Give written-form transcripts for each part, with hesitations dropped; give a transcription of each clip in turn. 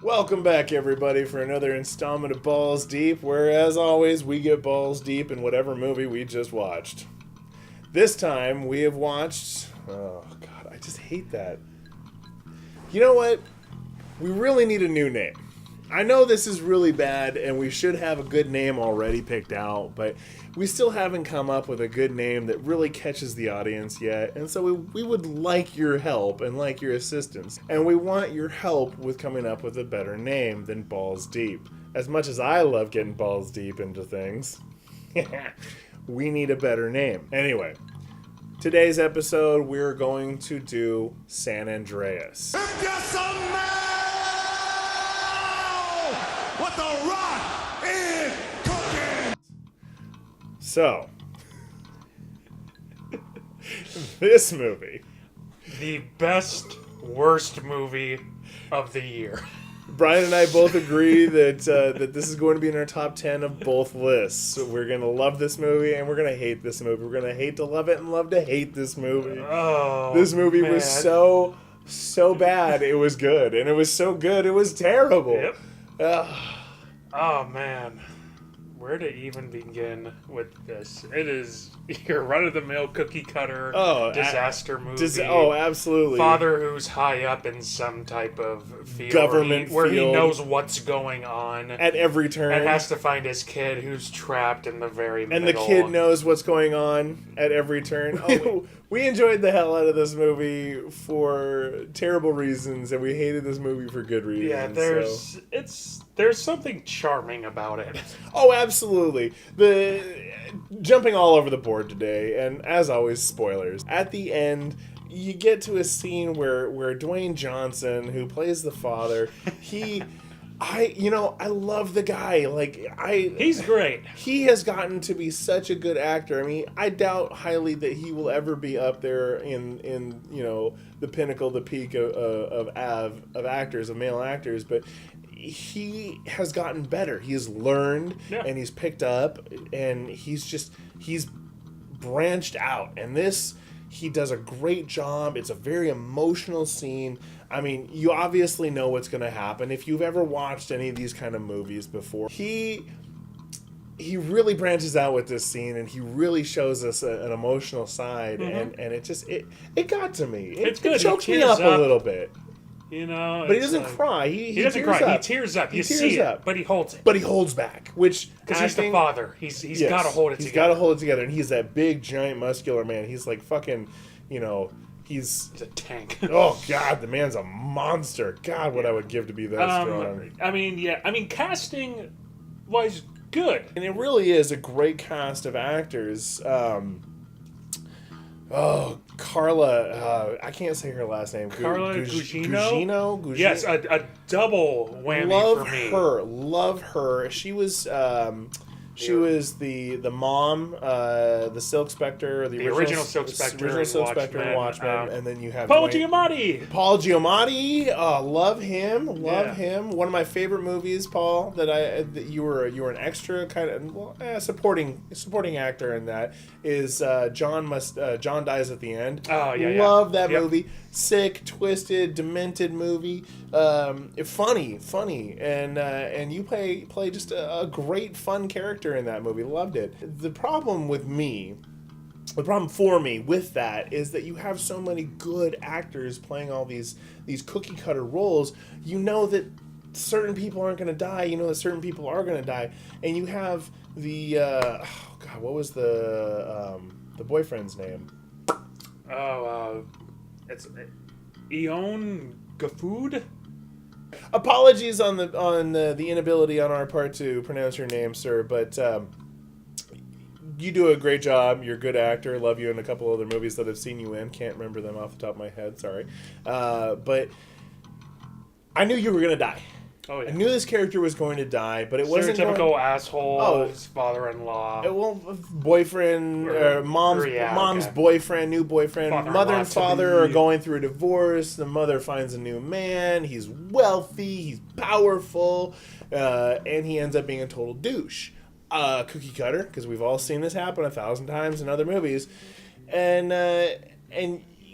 Welcome back, everybody, for another installment of Balls Deep, where, as always, we get balls deep in whatever movie we just watched. This time, we have watched... Oh, God, I just hate that. You know what? We really need a new name. I know this is really bad, and we should have a good name already picked out, but we still haven't come up with a good name that really catches the audience yet, and so we would like your help and like your assistance. And we want your help with coming up with a better name than Balls Deep. As much as I love getting balls deep into things, we need a better name. Anyway, today's episode, we're going to do San Andreas. What the rock is cooking! So, this movie. The best, worst movie of the year. Brian and I both agree that that this is going to be in our top 10 of both lists. So we're going to love this movie and we're going to hate this movie. We're going to hate to love it and love to hate this movie. Oh, this movie man. was so bad it was good. And it was so good it was terrible. Yep. Oh, man. Where to even begin with this? It is your run-of-the-mill cookie-cutter disaster movie. Absolutely. Father who's high up in some type of field government where he field. knows what's going on. At every turn. And has to find his kid who's trapped in the very middle. And the kid knows what's going on at every turn. We enjoyed the hell out of this movie for terrible reasons, and we hated this movie for good reasons. Yeah, there's something charming about it. Oh, absolutely. Jumping all over the board today, and as always, spoilers. At the end, you get to a scene where Dwayne Johnson, who plays the father, I love the guy. He's great. He has gotten to be such a good actor. I mean, I doubt highly that he will ever be up there in the pinnacle, the peak of actors, of male actors, but he has gotten better. He has learned, and he's picked up, and he's branched out. And he does a great job. It's a very emotional scene. I mean, you obviously know what's going to happen if you've ever watched any of these kind of movies before. He really branches out with this scene, and he really shows us an emotional side, and it got to me. It's good. It choked me up a little bit. But he doesn't cry. He doesn't tears cry. Up. He tears up. He You tears see up. it, but he holds it. But he holds back, which because he's the father. He's got to hold it together. He's got to hold it together, and he's that big, giant, muscular man. He's like fucking, He's a tank. Oh, God, the man's a monster. God, what I would give to be that strong. I mean, casting was good. And it really is a great cast of actors. Carla, I can't say her last name. Carla Gugino? Yes, a double whammy for me. Love her. She was... She was the mom, the Silk Spectre, the original Silk Spectre in Watchmen, and then you have Paul Giamatti. Paul Giamatti, love him. One of my favorite movies, Paul. That you were an extra kind of supporting actor in that is John Dies at the End. Oh yeah, love that movie. Sick, twisted, demented movie. Funny, and you play just a great fun character in that movie. Loved it. The problem for me with that is that you have so many good actors playing all these cookie cutter roles. You know that certain people aren't going to die. You know that certain people are going to die, and you have the what was the boyfriend's name? It's Eon Gafood. Apologies on the inability on our part to pronounce your name, sir, but you do a great job. You're a good actor. Love you in a couple other movies that I've seen you in. Can't remember them off the top of my head. Sorry. But I knew you were going to die. Oh, yeah. I knew this character was going to die, but it wasn't stereotypical asshole. His father-in-law. Boyfriend, mom's boyfriend, new boyfriend. Mother and father are going through a divorce. The mother finds a new man. He's wealthy. He's powerful, and he ends up being a total douche. Cookie cutter, because we've all seen this happen 1,000 times in other movies, and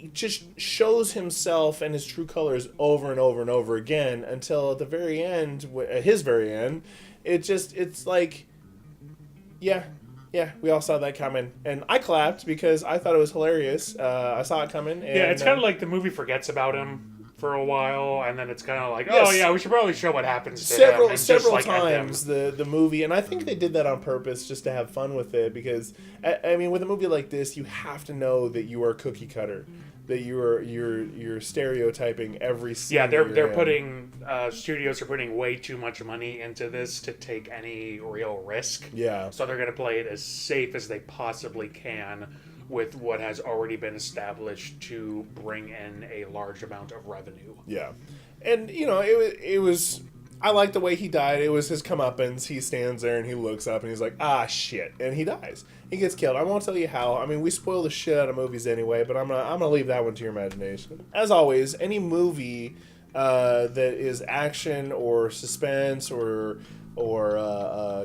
he just shows himself and his true colors over and over and over again until at the very end, at his very end, it's like, yeah, we all saw that coming, and I clapped because I thought it was hilarious. I saw it coming. And, it's kind of like the movie forgets about him for a while, and then it's kind of like, yes. oh yeah, we should probably show what happens to him. Several times the movie, and I think they did that on purpose just to have fun with it, because I mean, with a movie like this, you have to know that you are cookie cutter, that you're stereotyping every scene. Yeah, they're putting studios are putting way too much money into this to take any real risk. Yeah, so they're going to play it as safe as they possibly can with what has already been established to bring in a large amount of revenue. Yeah. And, it was... I like the way he died. It was his comeuppance. He stands there and he looks up and he's like, ah, shit. And he dies. He gets killed. I won't tell you how. I mean, we spoil the shit out of movies anyway, but I'm gonna leave that one to your imagination. As always, any movie that is action or suspense or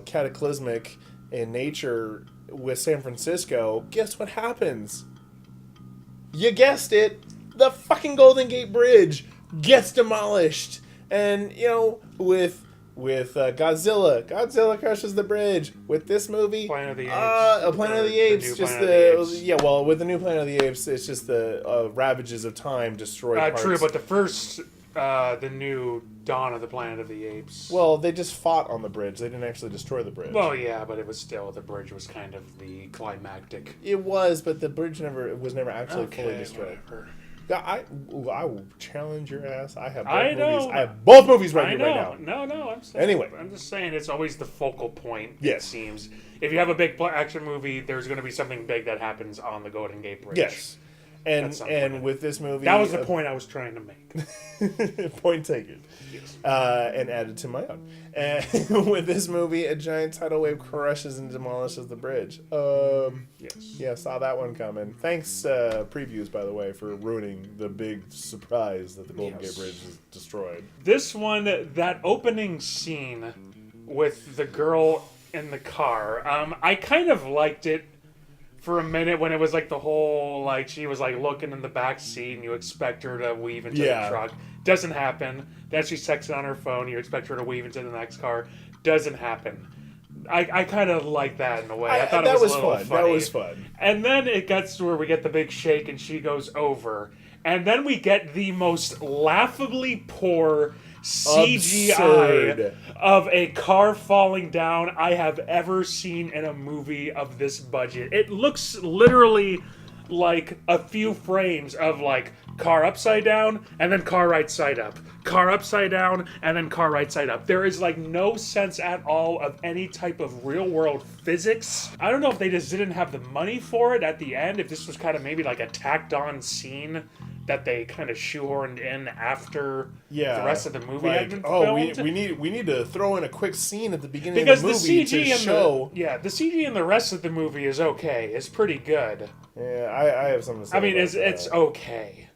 cataclysmic in nature with San Francisco, guess what happens? You guessed it. The fucking Golden Gate Bridge gets demolished. And, with Godzilla crushes the bridge. With this movie, Planet of the Apes. Planet of the Apes, with the new Planet of the Apes, it's just the ravages of time destroy parts. True, but the first, the new Dawn of the Planet of the Apes. Well, they just fought on the bridge. They didn't actually destroy the bridge. Well, yeah, but it was still, the bridge was kind of the climactic. It was, but the bridge was never actually fully destroyed. Whatever. I will challenge your ass. I have I both movies right now. No, I'm saying. Anyway. I'm just saying it's always the focal point, yes. It seems. If you have a big action movie, there's going to be something big that happens on the Golden Gate Bridge. Yes. And with this movie... That was the point I was trying to make. Point taken. Yes. And added to my own. And with this movie, a giant tidal wave crushes and demolishes the bridge. Yes. Yeah, saw that one coming. Thanks, previews, by the way, for ruining the big surprise that the Golden Gate Bridge is destroyed. This one, that opening scene with the girl in the car, I kind of liked it for a minute when it was like the whole, like, she was like looking in the back seat and you expect her to weave into the truck. Doesn't happen. Then she's texting on her phone. You expect her to weave into the next car. Doesn't happen. I kind of like that in a way. I thought it was a little fun. funny. That was fun. And then it gets to where we get the big shake and she goes over. And then we get the most laughably poor CGI absurd of a car falling down I have ever seen in a movie of this budget. It looks literally like a few frames of like car upside down and then car right side up. Car upside down and then car right side up. There is like no sense at all of any type of real world physics. I don't know if they just didn't have the money for it at the end, if this was kind of maybe like a tacked on scene that they kind of shoehorned in after the rest of the movie had been filmed. we need to throw in a quick scene at the beginning because of the movie the CG to show. The CG in the rest of the movie is okay. It's pretty good. Yeah, I have something to say. I mean, it's okay.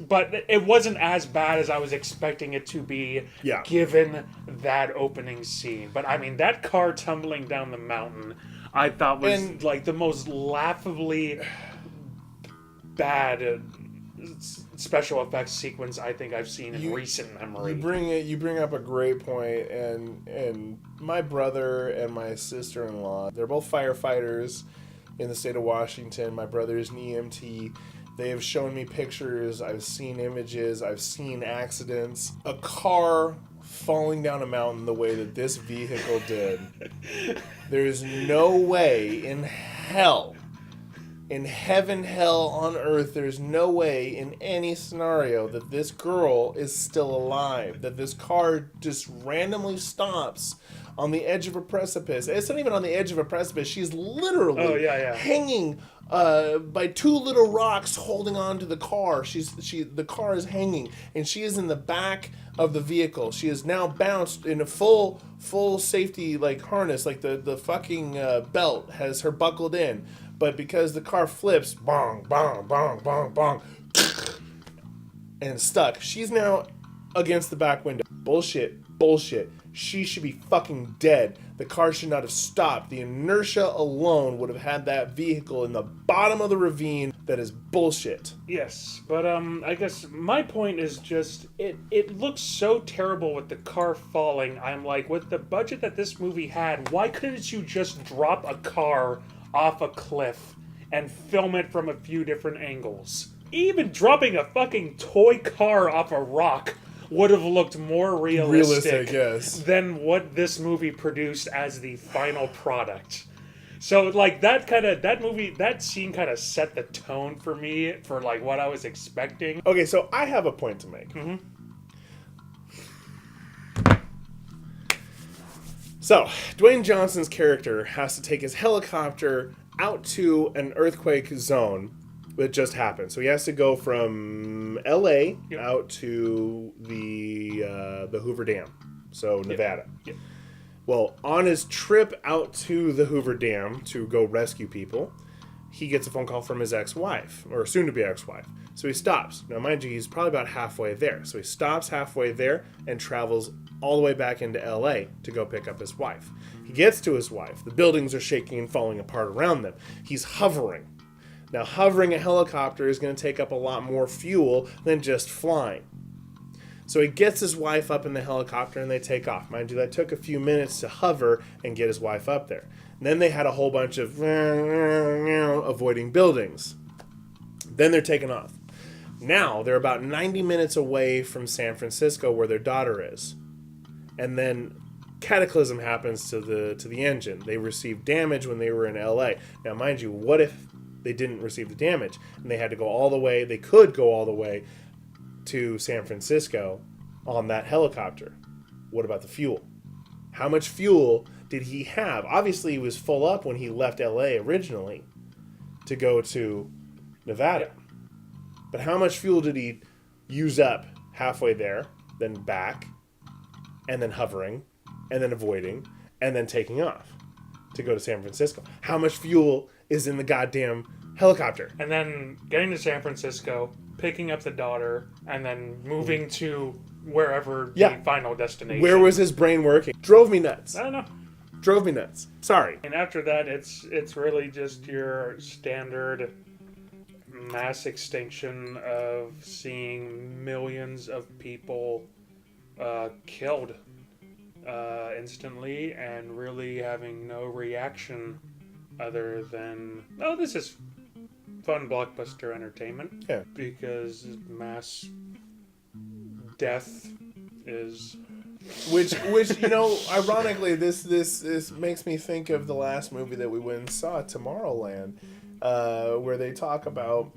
But it wasn't as bad as I was expecting it to be, given that opening scene. But I mean, that car tumbling down the mountain, I thought was like the most laughably bad special effects sequence I think I've seen in recent memory. You bring up a great point, and my brother and my sister-in-law, they're both firefighters in the state of Washington. My brother is an EMT. They have shown me pictures. I've seen images. I've seen accidents. A car falling down a mountain the way that this vehicle did. There's no way in hell, in heaven, hell, on earth, there's no way in any scenario that this girl is still alive. That this car just randomly stops on the edge of a precipice. It's not even on the edge of a precipice. She's literally hanging by two little rocks holding on to the car. The car is hanging, and she is in the back of the vehicle. She is now bounced in a full safety like harness, like the fucking belt has her buckled in. But because the car flips, bong, bong, bong, bong, bong, and stuck, she's now against the back window. Bullshit. She should be fucking dead. The car should not have stopped. The inertia alone would have had that vehicle in the bottom of the ravine. That is bullshit. Yes, but I guess my point is just it looks so terrible with the car falling. I'm like, with the budget that this movie had, why couldn't you just drop a car off a cliff and film it from a few different angles? Even dropping a fucking toy car off a rock would have looked more realistic yes. than what this movie produced as the final product. So, like, that scene kind of set the tone for me for, like, what I was expecting. Okay, so I have a point to make. Mm-hmm. So, Dwayne Johnson's character has to take his helicopter out to an earthquake zone that just happened. So he has to go from L.A. out to the Hoover Dam, so Nevada. Yep. Well, on his trip out to the Hoover Dam to go rescue people, he gets a phone call from his ex-wife, or soon-to-be ex-wife. So he stops. Now, mind you, he's probably about halfway there. So he stops halfway there and travels all the way back into L.A. to go pick up his wife. He gets to his wife. The buildings are shaking and falling apart around them. He's hovering. Now, hovering a helicopter is going to take up a lot more fuel than just flying. So he gets his wife up in the helicopter and they take off. Mind you, that took a few minutes to hover and get his wife up there. And then they had a whole bunch of avoiding buildings. Then they're taking off. Now they're about 90 minutes away from San Francisco where their daughter is. And then cataclysm happens to the engine. They received damage when they were in LA. Now mind you, what if they didn't receive the damage and they had to go all the way, they could go all the way to San Francisco on that helicopter? What about the fuel? How much fuel did he have? Obviously, he was full up when he left LA originally to go to Nevada. But how much fuel did he use up halfway there, then back, and then hovering, and then avoiding, and then taking off to go to San Francisco? How much fuel is in the goddamn helicopter? And then getting to San Francisco, picking up the daughter, and then moving to wherever the final destination. Where was his brain working? Drove me nuts. I don't know. Drove me nuts. Sorry. And after that, it's really just your standard mass extinction of seeing millions of people killed instantly and really having no reaction other than, oh, this is fun blockbuster entertainment. Yeah. Because mass death is... Which you know, ironically, this makes me think of the last movie that we went and saw, Tomorrowland, where they talk about,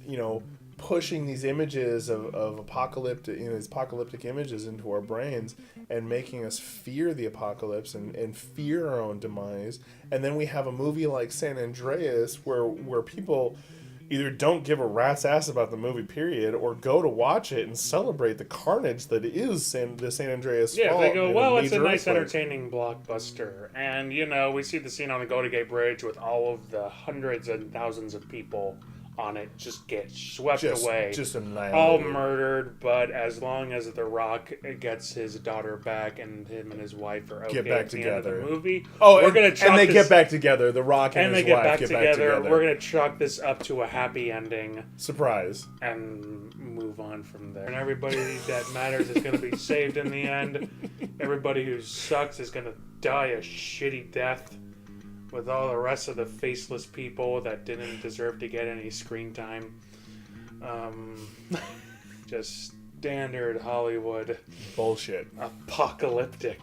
you know, pushing these images of apocalyptic, you know, these apocalyptic images into our brains and making us fear the apocalypse and fear our own demise. And then we have a movie like San Andreas where people either don't give a rat's ass about the movie, period, or go to watch it and celebrate the carnage that is the San Andreas fault. Yeah, they go, well, it's a nice, earthquake. entertaining blockbuster. And, you know, we see the scene on the Golden Gate Bridge with all of the hundreds and thousands of people on it just get swept away. Just annihilated. All murdered, but as long as The Rock gets his daughter back and him and his wife are okay Get back at the together. end of the movie, Oh, we're gonna chalk and they this, get back together. The Rock and his they get wife back get together. back together. We're gonna chalk this up to a happy ending Surprise. and move on from there. And everybody that matters is gonna be saved in the end. Everybody who sucks is gonna die a shitty death, with all the rest of the faceless people that didn't deserve to get any screen time. Just standard Hollywood Bullshit. apocalyptic,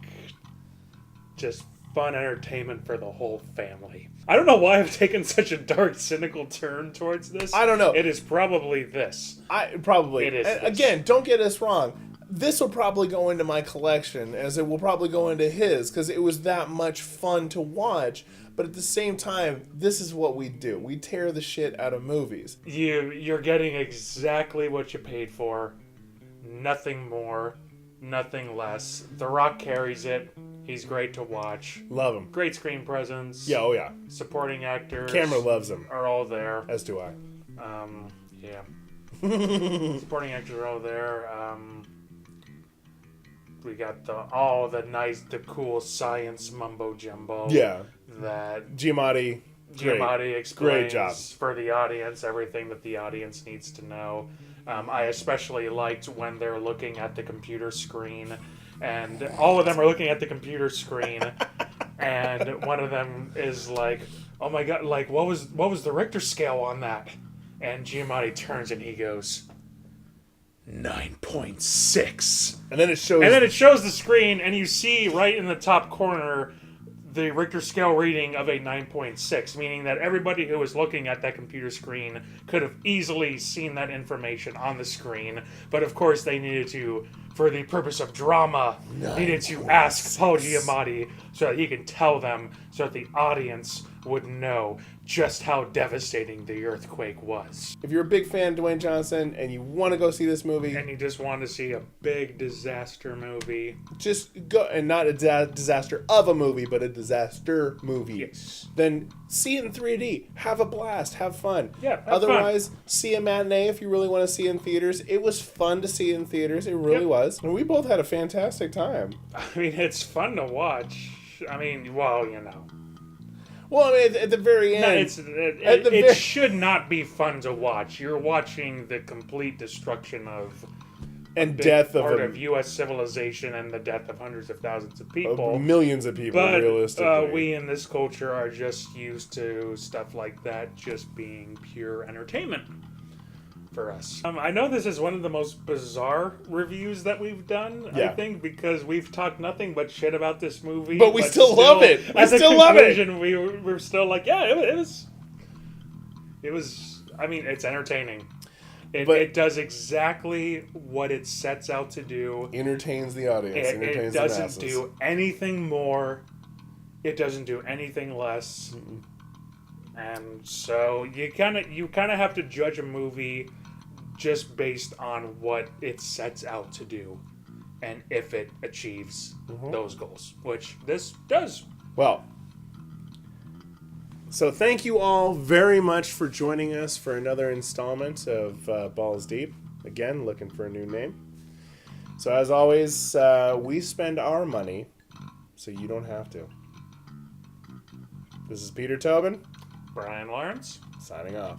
just fun entertainment for the whole family. I don't know why I've taken such a dark, cynical turn towards this. I don't know. It is probably this. Probably. It is this. Again, don't get us wrong. This will probably go into my collection, as it will probably go into his, because it was that much fun to watch. But at the same time, this is what we do. We tear the shit out of movies. You're getting exactly what you paid for. Nothing more, nothing less. The Rock carries it. He's great to watch. Love him. Great screen presence. Yeah, oh yeah. Supporting actors. Camera loves him. Are all there. As do I. Yeah. Supporting actors are all there. we got the cool science mumbo jumbo. Yeah. That Giamatti. Giamatti explains Great job. for the audience everything that the audience needs to know. I especially liked when they're looking at the computer screen, and all of them are looking at the computer screen, and one of them is like, "Oh my god! Like, what was the Richter scale on that?" And Giamatti turns and he goes, 9.6. And then it shows. And then it shows the screen, and you see right in the top corner the Richter scale reading of a 9.6, meaning that everybody who was looking at that computer screen could have easily seen that information on the screen. But of course, they needed to, for the purpose of drama, needed to ask Paul Giamatti so that he can tell them, so that the audience would know just how devastating the earthquake was. If you're a big fan of Dwayne Johnson and you want to go see this movie, And you just want to see a big disaster movie. just go, and not a disaster of a movie, but a disaster movie. Yes. Then see it in 3D. Have a blast. Have fun. Yeah, have Otherwise, see a matinee if you really want to see it in theaters. It was fun to see it in theaters. It really was. And we both had a fantastic time. I mean, it's fun to watch. I mean, well, you know. Well, I mean, at the very end. It should not be fun to watch. You're watching the complete destruction of and death part of U.S. civilization and the death of hundreds of thousands of people. Millions of people, But realistically. we in this culture are just used to stuff like that just being pure entertainment for us. I know this is one of the most bizarre reviews that we've done, I think, because we've talked nothing but shit about this movie. But we still love it. We still love it. We're still like, yeah, it was, I mean, it's entertaining. It does exactly what it sets out to do. Entertains the audience. It doesn't do anything more. It doesn't do anything less. Mm-mm. And so you kind of have to judge a movie just based on what it sets out to do and if it achieves those goals, which this does. Well, so thank you all very much for joining us for another installment of Balls Deep. Again, looking for a new name. So as always, we spend our money so you don't have to. This is Peter Tobin, Brian Lawrence. signing off.